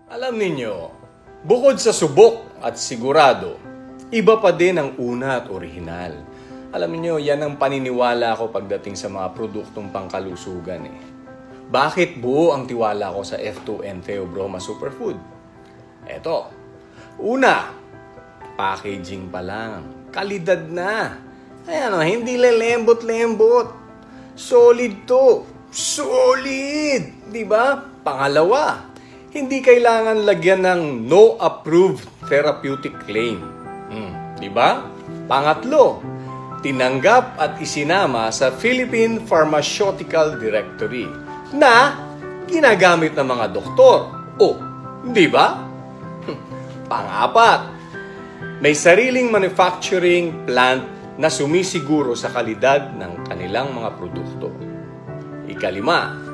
Alam ninyo, bukod sa subok at sigurado, iba pa din ang una at orihinal. Alam niyo, yan ang paniniwala ko pagdating sa mga produktong pangkalusugan eh. Bakit buo ang tiwala ko sa F2N Theobroma Superfood? Eto, una, packaging pa lang. Kalidad na. Ayan o, hindi lelembot-lembot. Solid to. Solid! Diba? Pangalawa, hindi kailangan lagyan ng no approved therapeutic claim. Diba? Pangatlo, tinanggap at isinama sa Philippine Pharmaceutical Directory na ginagamit ng mga doktor. Oh, di ba? Pang-apat, may sariling manufacturing plant na sumisiguro sa kalidad ng kanilang mga produkto. Ikalima,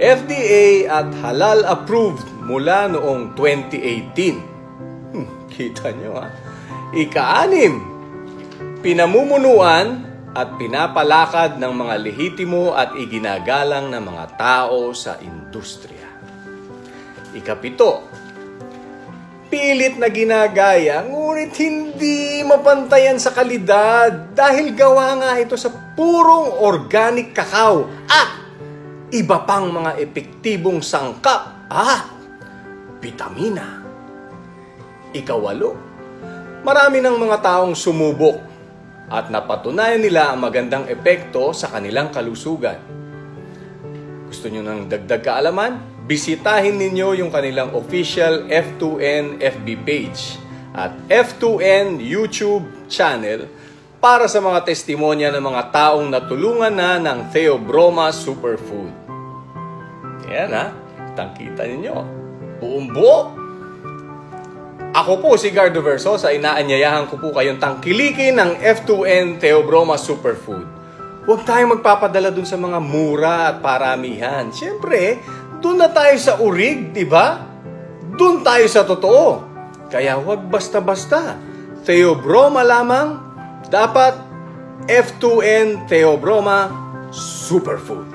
FDA at halal approved mula noong 2018. Kita nyo ha? Ika-anim, pinamumunuan at pinapalakad ng mga lehitimo at iginagalang ng mga tao sa industriya. Ikapito, pilit na ginagaya ngunit hindi mapantayan sa kalidad dahil gawa nga ito sa purong organic cacao at iba pang mga epektibong sangkap bitamina. Ikawalo, marami ng mga taong sumubok at napatunayan nila ang magandang epekto sa kanilang kalusugan. Gusto nyo ng dagdag kaalaman? Bisitahin ninyo yung kanilang official F2N FB page at F2N YouTube channel para sa mga testimonya ng mga taong natulungan na ng Theobroma Superfood. Yan ha, kitang-kita ninyo. Buong buo. Ako po si Gardo Versosa, inaanyayahan ko po kayong tangkilikin ng F2N Theobroma Superfood. Huwag tayong magpapadala dun sa mga mura at paramihan. Siyempre, dun na tayo sa urig, di ba? Dun tayo sa totoo. Kaya huwag basta-basta. Theobroma lamang, dapat F2N Theobroma Superfood.